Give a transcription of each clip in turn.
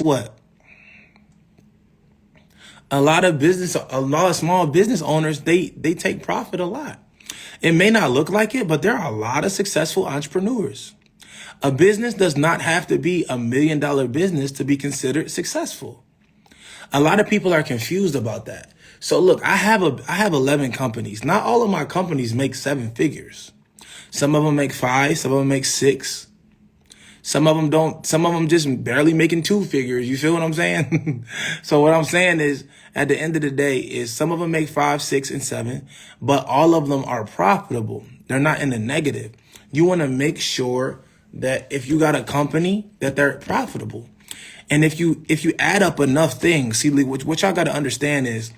what? A lot of small business owners, they take profit a lot. It may not look like it, but there are a lot of successful entrepreneurs. A business does not have to be $1 million business to be considered successful. A lot of people are confused about that. So look, I have 11 companies. Not all of my companies make 7 figures. Some of them make 5, some of them make 6. Some of them don't, some of them just barely making 2 figures. You feel what I'm saying? So what I'm saying is, at the end of the day, is some of them make 5, 6, and 7, but all of them are profitable. They're not in the negative. You want to make sure that if you got a company, that they're profitable. And if you add up enough things, see, what y'all got to understand is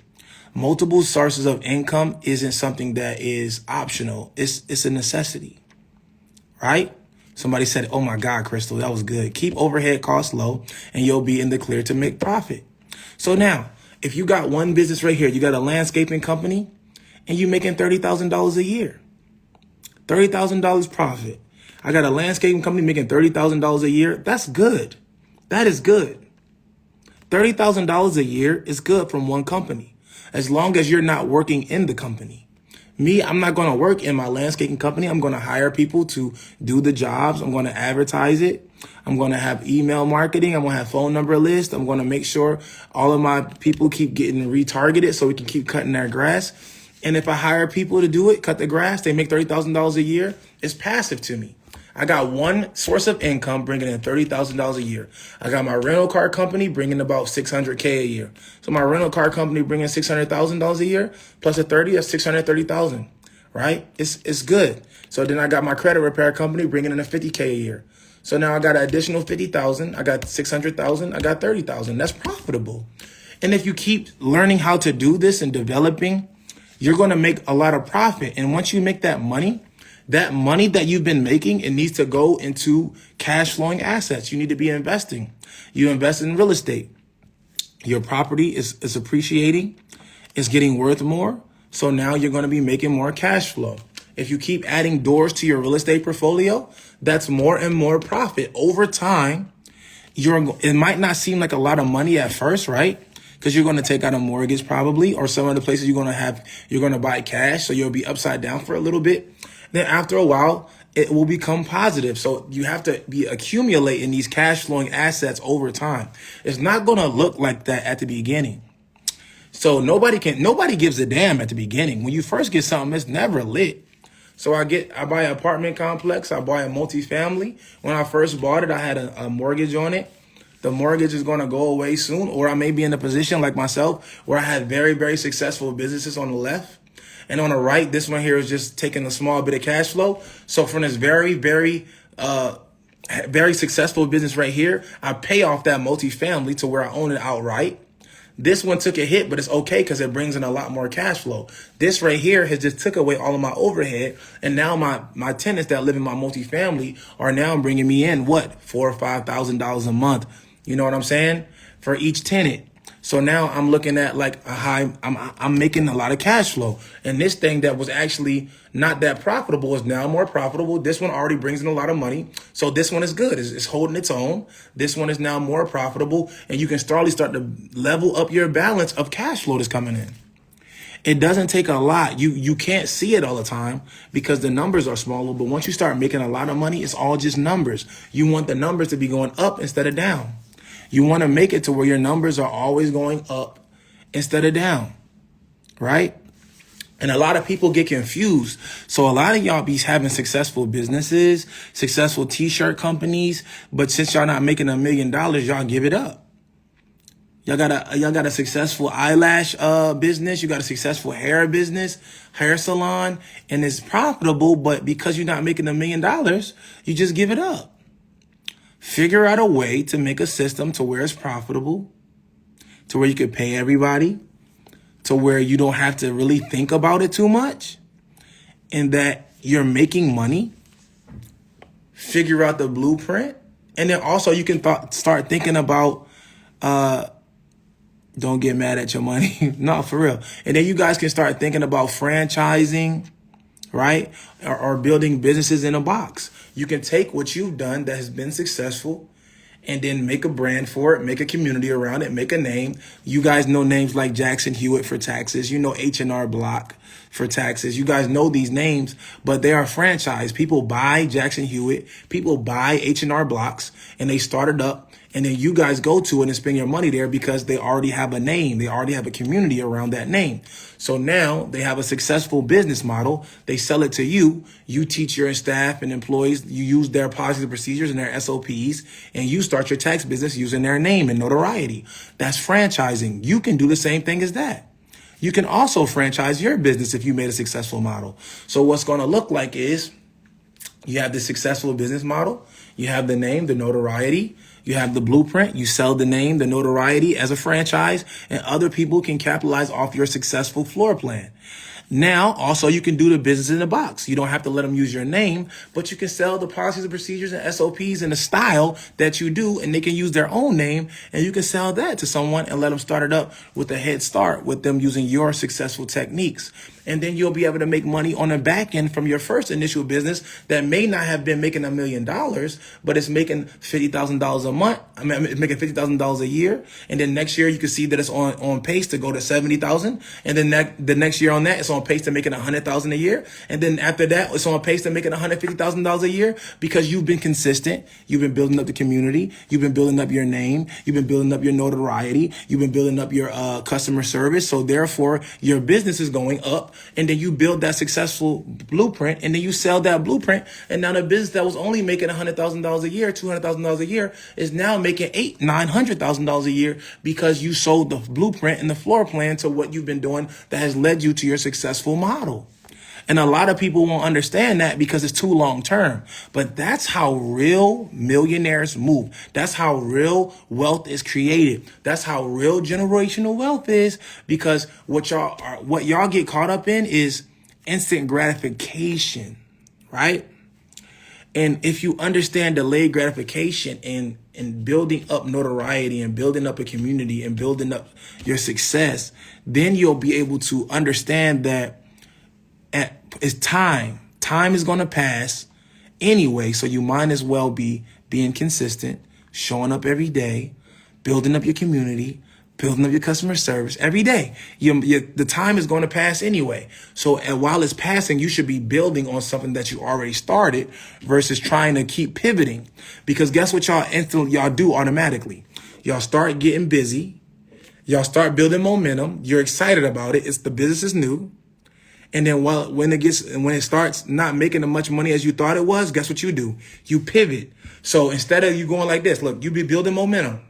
multiple sources of income isn't something that is optional. It's a necessity, right? Somebody said, oh my God, Crystal, that was good. Keep overhead costs low and you'll be in the clear to make profit. So now, if you got one business right here, you got a landscaping company and you're making $30,000 a year, $30,000 profit. I got a landscaping company making $30,000 a year. That's good. That is good. $30,000 a year is good from one company, as long as you're not working in the company. Me, I'm not going to work in my landscaping company. I'm going to hire people to do the jobs. I'm going to advertise it. I'm going to have email marketing. I'm going to have phone number lists. I'm going to make sure all of my people keep getting retargeted so we can keep cutting their grass. And if I hire people to do it, cut the grass, they make $30,000 a year. It's passive to me. I got one source of income bringing in $30,000 a year. I got my rental car company bringing about $600K a year. So my rental car company bringing $600,000 a year plus a 30, that's $630,000, right? It's good. So then I got my credit repair company bringing in a $50K a year. So now I got an additional $50,000. I got $600,000. I got $30,000. That's profitable. And if you keep learning how to do this and developing, you're going to make a lot of profit. And once you make that money that you've been making, it needs to go into cash flowing assets. You need to be investing. You invest in real estate. Your property is appreciating. It's getting worth more. So now you're going to be making more cash flow. If you keep adding doors to your real estate portfolio, that's more and more profit over time. It might not seem like a lot of money at first, right? Because you're going to take out a mortgage probably, or some of the places you're going to buy cash. So you'll be upside down for a little bit. Then after a while, it will become positive. So you have to be accumulating these cash flowing assets over time. It's not going to look like that at the beginning. So nobody gives a damn at the beginning. When you first get something, it's never lit. So I buy an apartment complex. I buy a multifamily. When I first bought it, I had a mortgage on it. The mortgage is going to go away soon, or I may be in a position like myself where I had very, very successful businesses on the left. And on the right, this one here is just taking a small bit of cash flow. So from this very, very, very successful business right here, I pay off that multifamily to where I own it outright. This one took a hit, but it's okay because it brings in a lot more cash flow. This right here has just took away all of my overhead. And now my tenants that live in my multifamily are now bringing me in what, $4,000 or $5,000 a month. You know what I'm saying? For each tenant. So now I'm looking at like I'm making a lot of cash flow. And this thing that was actually not that profitable is now more profitable. This one already brings in a lot of money. So this one is good. It's holding its own. This one is now more profitable. And you can start to level up your balance of cash flow that's coming in. It doesn't take a lot. You can't see it all the time because the numbers are smaller. But once you start making a lot of money, it's all just numbers. You want the numbers to be going up instead of down. You want to make it to where your numbers are always going up instead of down, right? And a lot of people get confused. So a lot of y'all be having successful businesses, successful t-shirt companies, but since y'all not making $1 million, y'all give it up. Y'all got a successful eyelash business. You got a successful hair business, hair salon, and it's profitable, but because you're not making $1 million, you just give it up. Figure out a way to make a system to where it's profitable, to where you can pay everybody, to where you don't have to really think about it too much, and that you're making money. Figure out the blueprint. And then also you can start thinking about, don't get mad at your money. No, for real. And then you guys can start thinking about franchising, right? Or building businesses in a box. You can take what you've done that has been successful and then make a brand for it, make a community around it, make a name. You guys know names like Jackson Hewitt for taxes. You know H&R Block for taxes. You guys know these names, but they are franchise. People buy Jackson Hewitt, people buy H&R Blocks, and they start it up. And then you guys go to it and spend your money there because they already have a name. They already have a community around that name. So now they have a successful business model. They sell it to you. You teach your staff and employees. You use their policies and procedures and their SOPs, and you start your tax business using their name and notoriety. That's franchising. You can do the same thing as that. You can also franchise your business if you made a successful model. So what's going to look like is you have the successful business model. You have the name, the notoriety. You have the blueprint. You sell the name, the notoriety as a franchise, and other people can capitalize off your successful floor plan. Now, also, you can do the business in the box. You don't have to let them use your name, but you can sell the policies and procedures and SOPs and the style that you do, and they can use their own name, and you can sell that to someone and let them start it up with a head start with them using your successful techniques. And then you'll be able to make money on the back end from your first initial business that may not have been making $1 million, but it's making $50,000 a month. I mean, it's making $50,000 a year. And then next year you can see that it's on pace to go to 70,000. And then the next year on that, it's on pace to making 100,000 a year. And then after that, it's on pace to making $150,000 a year because you've been consistent. You've been building up the community. You've been building up your name. You've been building up your notoriety. You've been building up your customer service. So therefore, your business is going up. And then you build that successful blueprint, and then you sell that blueprint. And now the business that was only making $100,000 a year, $200,000 a year, is now making $900,000 a year because you sold the blueprint and the floor plan to what you've been doing that has led you to your successful model. And a lot of people won't understand that because it's too long term. But that's how real millionaires move. That's how real wealth is created. That's how real generational wealth is, because what y'all get caught up in is instant gratification, right? And if you understand delayed gratification and building up notoriety and building up a community and building up your success, then you'll be able to understand that it's time. Time is going to pass anyway, so you might as well be being consistent, showing up every day, building up your community, building up your customer service every day. The time is going to pass anyway. So while it's passing, you should be building on something that you already started versus trying to keep pivoting. Because guess what y'all do automatically? Y'all start getting busy. Y'all start building momentum. You're excited about it. The business is new. And then when it starts not making as much money as you thought it was, guess what you do? You pivot. So instead of you going like this, look, you be building momentum.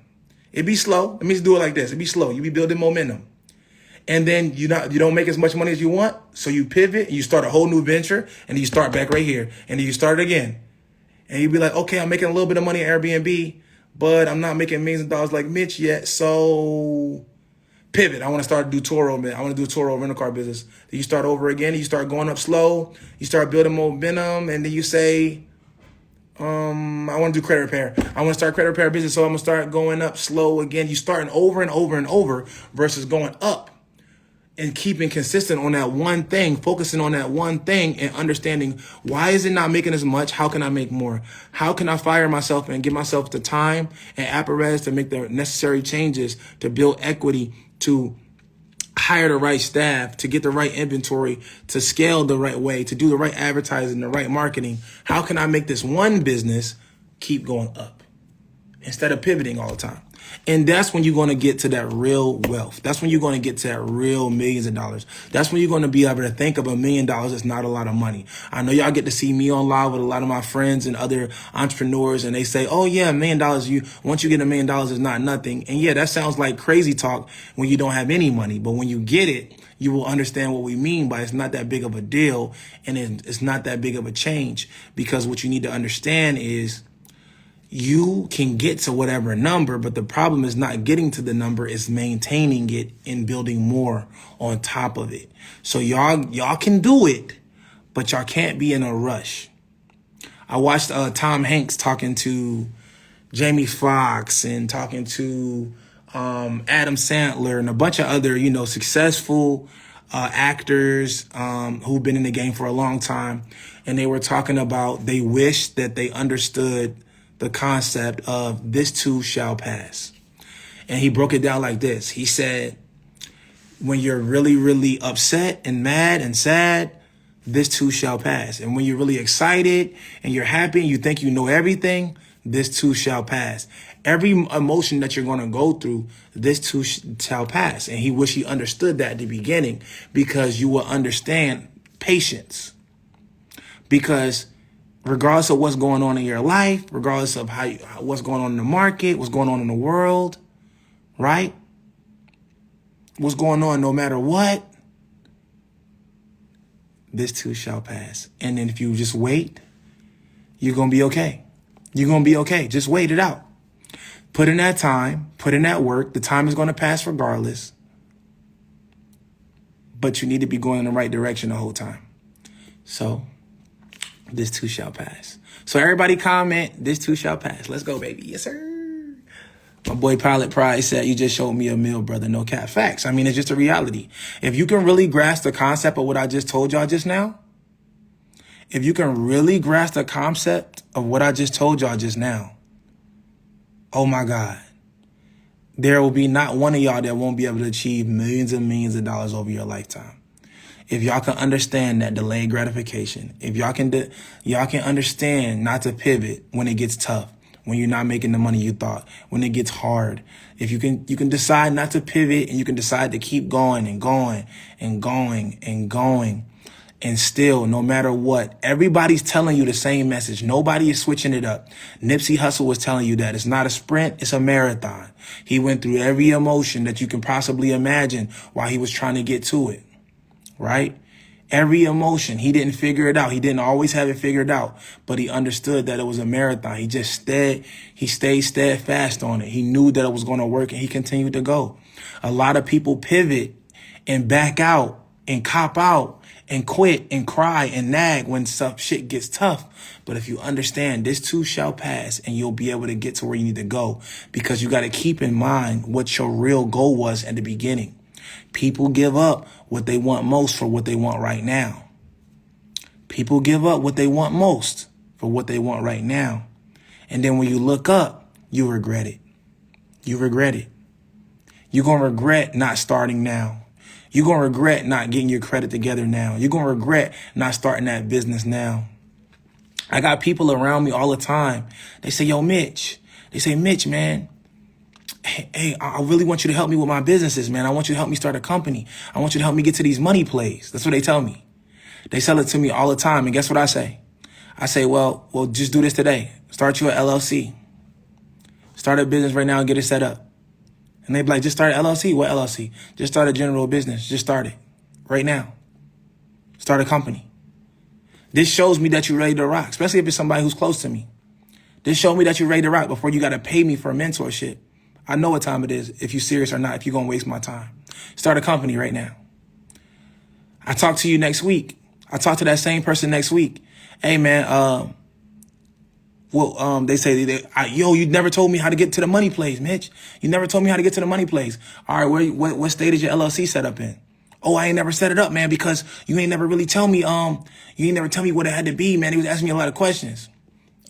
It'd be slow. Let me just do it like this. It'd be slow. You be building momentum. And then you don't make as much money as you want. So you pivot and you start a whole new venture, and then you start back right here. And then you start again. And you be like, okay, I'm making a little bit of money at Airbnb, but I'm not making millions of dollars like Mitch yet. So pivot. I want to start to do Toro, man. I want to do a Toro rental car business. Then you start over again. You start going up slow. You start building momentum, and then you say, I want to do credit repair. I want to start credit repair business, so I'm going to start going up slow again. You starting over and over and over versus going up and keeping consistent on that one thing, focusing on that one thing and understanding, why is it not making as much? How can I make more? How can I fire myself and give myself the time and apparatus to make the necessary changes, to build equity, to hire the right staff, to get the right inventory, to scale the right way, to do the right advertising, the right marketing? How can I make this one business keep going up instead of pivoting all the time? And that's when you're going to get to that real wealth. That's when you're going to get to that real millions of dollars. That's when you're going to be able to think of $1 million as not a lot of money. I know y'all get to see me on live with a lot of my friends and other entrepreneurs, and they say, oh yeah, $1 million, once you get $1 million is not nothing. And yeah, that sounds like crazy talk when you don't have any money. But when you get it, you will understand what we mean by it's not that big of a deal, and it's not that big of a change. Because what you need to understand is, you can get to whatever number, but the problem is not getting to the number, it's maintaining it and building more on top of it. So y'all can do it, but y'all can't be in a rush. I watched Tom Hanks talking to Jamie Foxx and talking to Adam Sandler and a bunch of other, successful actors who've been in the game for a long time. And they were talking about they wish that they understood the concept of this too shall pass. And he broke it down like this. He said, when you're really, really upset and mad and sad, this too shall pass. And when you're really excited and you're happy and you think you know everything, this too shall pass. Every emotion that you're going to go through, this too shall pass. And he wish he understood that at the beginning, because you will understand patience. Because regardless of what's going on in your life, regardless of what's going on in the market, what's going on in the world, right? What's going on, no matter what, this too shall pass. And then if you just wait, you're going to be okay. You're going to be okay. Just wait it out. Put in that time, put in that work. The time is going to pass regardless. But you need to be going in the right direction the whole time. So this too shall pass. So everybody comment, this too shall pass. Let's go, baby. Yes, sir. My boy Pilot Pride said, you just showed me a meal, brother. No cap. Facts. I mean, it's just a reality. If you can really grasp the concept of what I just told y'all just now, if you can really grasp the concept of what I just told y'all just now, oh my God, there will be not one of y'all that won't be able to achieve millions and millions of dollars over your lifetime. If y'all can understand that delayed gratification, if y'all can understand not to pivot when it gets tough, when you're not making the money you thought, when it gets hard, if you can decide not to pivot, and you can decide to keep going and going and going and going, and still, no matter what, everybody's telling you the same message. Nobody is switching it up. Nipsey Hussle was telling you that it's not a sprint, it's a marathon. He went through every emotion that you can possibly imagine while he was trying to get to it, right? Every emotion. He didn't figure it out. He didn't always have it figured out, but he understood that it was a marathon. He stayed steadfast on it. He knew that it was going to work, and he continued to go. A lot of people pivot and back out and cop out and quit and cry and nag when shit gets tough. But if you understand, this too shall pass, and you'll be able to get to where you need to go, because you got to keep in mind what your real goal was at the beginning. People give up what they want most for what they want right now. People give up what they want most for what they want right now. And then when you look up, you regret it. You regret it. You're going to regret not starting now. You're going to regret not getting your credit together now. You're going to regret not starting that business now. I got people around me all the time. They say, yo, Mitch. They say, Mitch, man. Hey, I really want you to help me with my businesses, man. I want you to help me start a company. I want you to help me get to these money plays. That's what they tell me. They sell it to me all the time. And guess what I say? I say, well, just do this today. Start you an LLC. Start a business right now and get it set up. And they be like, just start an LLC? What LLC? Just start a general business. Just start it right now. Start a company. This shows me that you're ready to rock, especially if it's somebody who's close to me. This shows me that you're ready to rock before you got to pay me for mentorship. I know what time it is, if you're serious or not, if you're going to waste my time. Start a company right now. I talk to you next week. I talk to that same person next week. Hey, man, they say, yo, you never told me how to get to the money plays, Mitch. You never told me how to get to the money plays. All right, what state is your LLC set up in? Oh, I ain't never set it up, man, because you ain't never really tell me, you ain't never tell me what it had to be, man. He was asking me a lot of questions.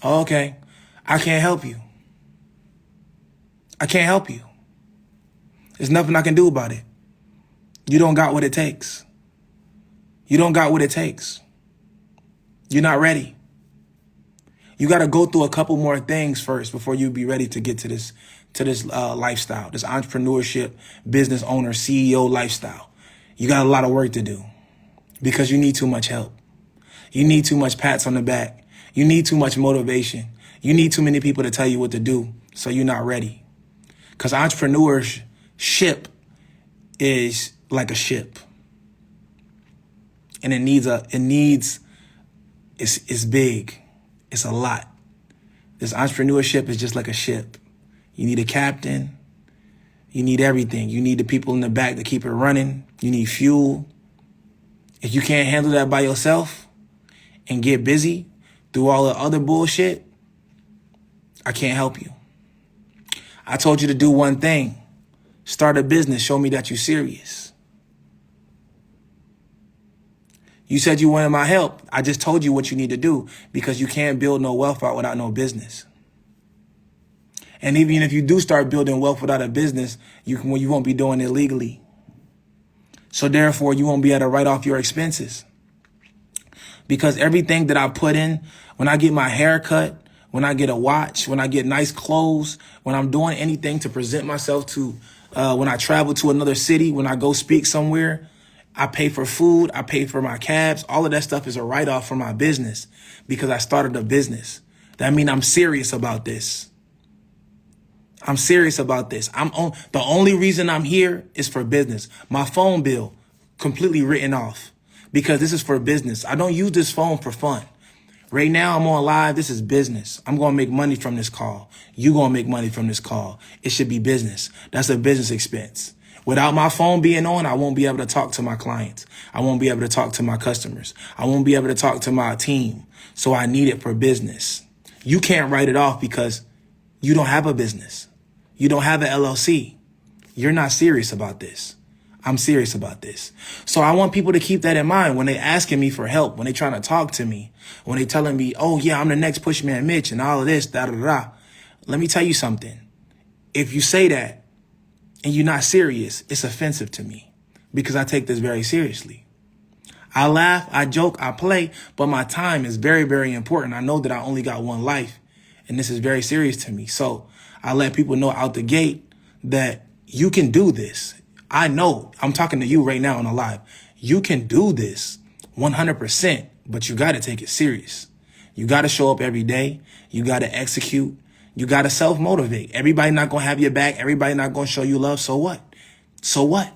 Oh, okay. I can't help you. I can't help you. There's nothing I can do about it. You don't got what it takes. You don't got what it takes. You're not ready. You got to go through a couple more things first before you be ready to get to this lifestyle, this entrepreneurship, business owner, CEO lifestyle. You got a lot of work to do because you need too much help. You need too much pats on the back. You need too much motivation. You need too many people to tell you what to do, so you're not ready. Because entrepreneurship is like a ship. And it's big. It's a lot. This entrepreneurship is just like a ship. You need a captain. You need everything. You need the people in the back to keep it running. You need fuel. If you can't handle that by yourself and get busy through all the other bullshit, I can't help you. I told you to do one thing. Start a business. Show me that you're serious. You said you wanted my help. I just told you what you need to do, because you can't build no wealth out without no business. And even if you do start building wealth without a business, you won't be doing it legally. So therefore, you won't be able to write off your expenses. Because everything that I put in, when I get my hair cut, when I get a watch, when I get nice clothes, when I'm doing anything to present myself to, when I travel to another city, when I go speak somewhere, I pay for food, I pay for my cabs. All of that stuff is a write-off for my business because I started a business. That means I'm serious about this. I'm serious about this. The only reason I'm here is for business. My phone bill, completely written off because this is for business. I don't use this phone for fun. Right now, I'm on live. This is business. I'm going to make money from this call. You're going to make money from this call. It should be business. That's a business expense. Without my phone being on, I won't be able to talk to my clients. I won't be able to talk to my customers. I won't be able to talk to my team. So I need it for business. You can't write it off because you don't have a business. You don't have an LLC. You're not serious about this. I'm serious about this. So I want people to keep that in mind when they asking me for help, when they trying to talk to me, when they telling me, oh yeah, I'm the next Pushman Mitch and all of this, da da da. Let me tell you something. If you say that and you're not serious, it's offensive to me because I take this very seriously. I laugh, I joke, I play, but my time is very, very important. I know that I only got one life and this is very serious to me. So I let people know out the gate that you can do this. I know I'm talking to you right now on a live. You can do this 100%, but you got to take it serious. You got to show up every day. You got to execute. You got to self-motivate. Everybody not going to have your back. Everybody not going to show you love. So what? So what?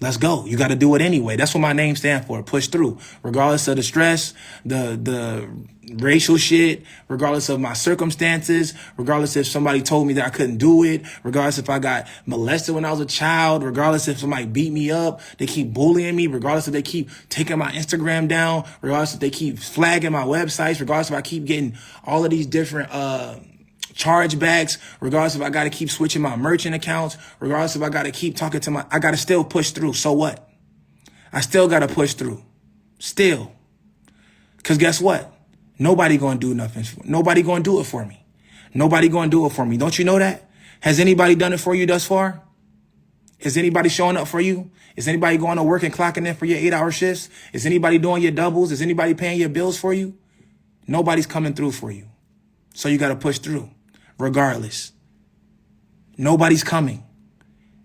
Let's go. You got to do it anyway. That's what my name stands for. Push through. Regardless of the stress, the racial shit, regardless of my circumstances, regardless if somebody told me that I couldn't do it, regardless if I got molested when I was a child, regardless if somebody beat me up, they keep bullying me, regardless if they keep taking my Instagram down, regardless if they keep flagging my websites, regardless if I keep getting all of these different chargebacks, regardless if I got to keep switching my merchant accounts, regardless if I got to keep talking to I got to still push through. So what? I still got to push through. Still. Because guess what? Nobody going to do nothing. Nobody going to do it for me. Nobody going to do it for me. Don't you know that? Has anybody done it for you thus far? Is anybody showing up for you? Is anybody going to work and clocking in for your 8-hour shifts? Is anybody doing your doubles? Is anybody paying your bills for you? Nobody's coming through for you. So you got to push through. Regardless, nobody's coming.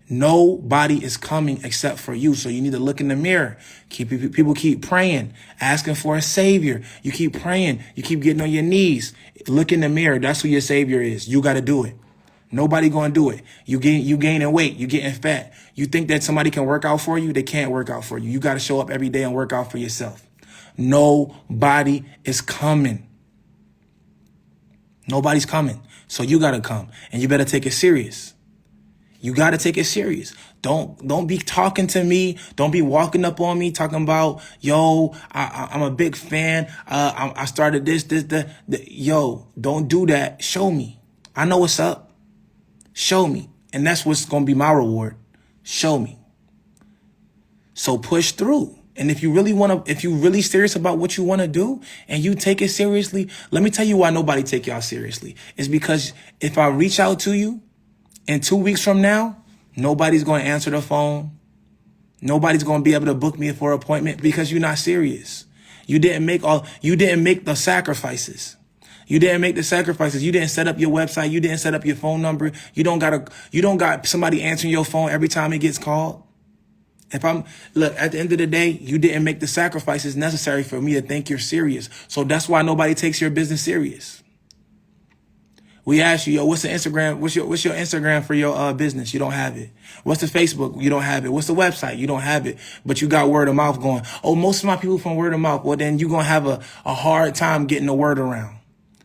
Nobody is coming except for you. So you need to look in the mirror. People keep praying, asking for a savior. You keep praying. You keep getting on your knees. Look in the mirror. That's who your savior is. You got to do it. Nobody going to do it. You gaining weight. You getting fat. You think that somebody can work out for you? They can't work out for you. You got to show up every day and work out for yourself. Nobody is coming. Nobody's coming. So you got to come and you better take it serious. You got to take it serious. Don't be talking to me. Don't be walking up on me talking about, yo, I'm a big fan. I started this. Yo, don't do that. Show me. I know what's up. Show me. And that's what's going to be my reward. Show me. So push through. And if you really serious about what you want to do and you take it seriously, let me tell you why nobody take y'all seriously. It's because if I reach out to you in 2 weeks from now, nobody's going to answer the phone. Nobody's going to be able to book me for an appointment because you're not serious. You didn't make the sacrifices. You didn't make the sacrifices. You didn't set up your website. You didn't set up your phone number. You don't got somebody answering your phone every time it gets called. Look, at the end of the day, you didn't make the sacrifices necessary for me to think you're serious. So that's why nobody takes your business serious. We ask you, yo, what's the Instagram? What's your Instagram for your business? You don't have it. What's the Facebook? You don't have it. What's the website? You don't have it. But you got word of mouth going. Oh, most of my people from word of mouth. Well, then you're going to have a hard time getting the word around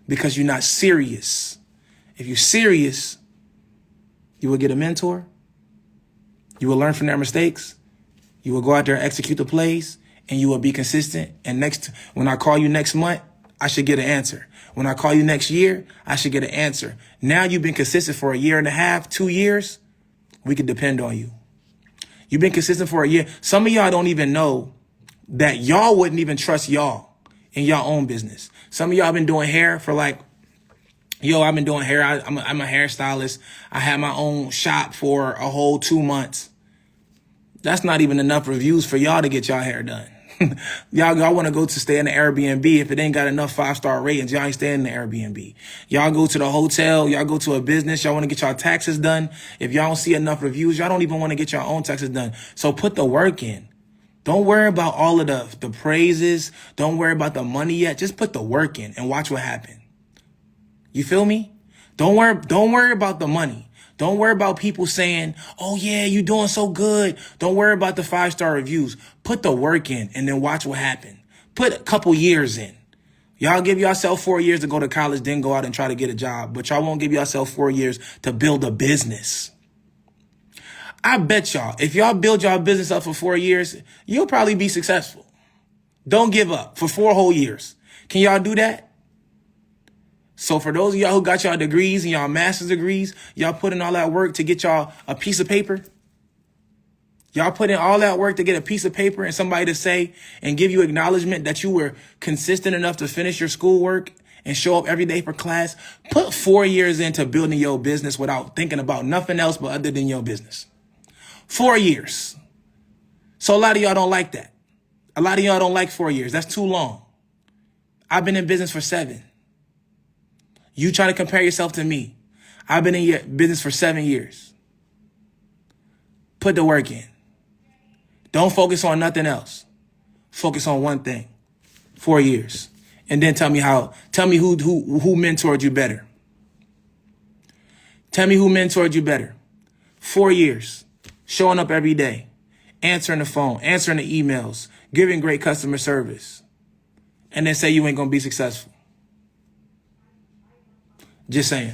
because you're not serious. If you're serious, you will get a mentor. You will learn from their mistakes. You will go out there and execute the plays, and you will be consistent. And when I call you next month, I should get an answer. When I call you next year, I should get an answer. Now you've been consistent for 1.5 years, 2 years. We can depend on you. You've been consistent for a year. Some of y'all don't even know that y'all wouldn't even trust y'all in your own business. Some of y'all been doing hair for like Yo, I've been doing hair. I'm a hairstylist. I had my own shop for a whole 2 months. That's not even enough reviews for y'all to get y'all hair done. y'all want to go to stay in the Airbnb. If it ain't got enough 5-star ratings, y'all ain't staying in the Airbnb. Y'all go to the hotel. Y'all go to a business. Y'all want to get y'all taxes done. If y'all don't see enough reviews, y'all don't even want to get your own taxes done. So put the work in. Don't worry about all of the praises. Don't worry about the money yet. Just put the work in and watch what happens. You feel me? Don't worry about the money. Don't worry about people saying, oh yeah, you're doing so good. Don't worry about the 5-star reviews. Put the work in and then watch what happens. Put a couple years in. Y'all give yourself 4 years to go to college, then go out and try to get a job. But y'all won't give yourself 4 years to build a business. I bet y'all, if y'all build y'all business up for 4 years, you'll probably be successful. Don't give up for 4 whole years. Can y'all do that? So for those of y'all who got y'all degrees and y'all master's degrees, y'all put in all that work to get y'all a piece of paper. Y'all put in all that work to get a piece of paper and somebody to say and give you acknowledgement that you were consistent enough to finish your schoolwork and show up every day for class. Put 4 years into building your business without thinking about nothing else but other than your business. 4 years. So a lot of y'all don't like that. A lot of y'all don't like 4 years. That's too long. I've been in business for 7. You try to compare yourself to me. I've been in your business for 7 years. Put the work in. Don't focus on nothing else. Focus on one thing. 4 years. And then tell me who mentored you better. Tell me who mentored you better. 4 years. Showing up every day. Answering the phone. Answering the emails. Giving great customer service. And then say you ain't going to be successful. Just saying.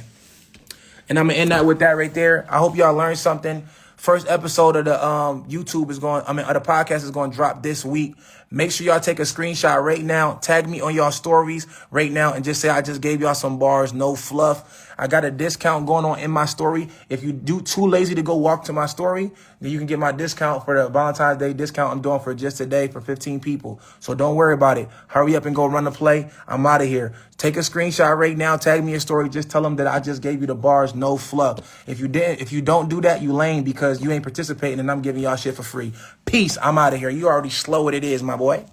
And I'm going to end that with that right there. I hope y'all learned something. First episode of the the podcast is going to drop this week. Make sure y'all take a screenshot right now. Tag me on y'all stories right now and just say I just gave y'all some bars, no fluff. I got a discount going on in my story. If you do too lazy to go walk to my story, then you can get my discount for the Valentine's Day discount I'm doing for just today for 15 people. So don't worry about it. Hurry up and go run the play. I'm out of here. Take a screenshot right now. Tag me your story. Just tell them that I just gave you the bars, no fluff. If you don't do that, you lame because you ain't participating and I'm giving y'all shit for free. Peace. I'm out of here. You already slow what it is, my boy.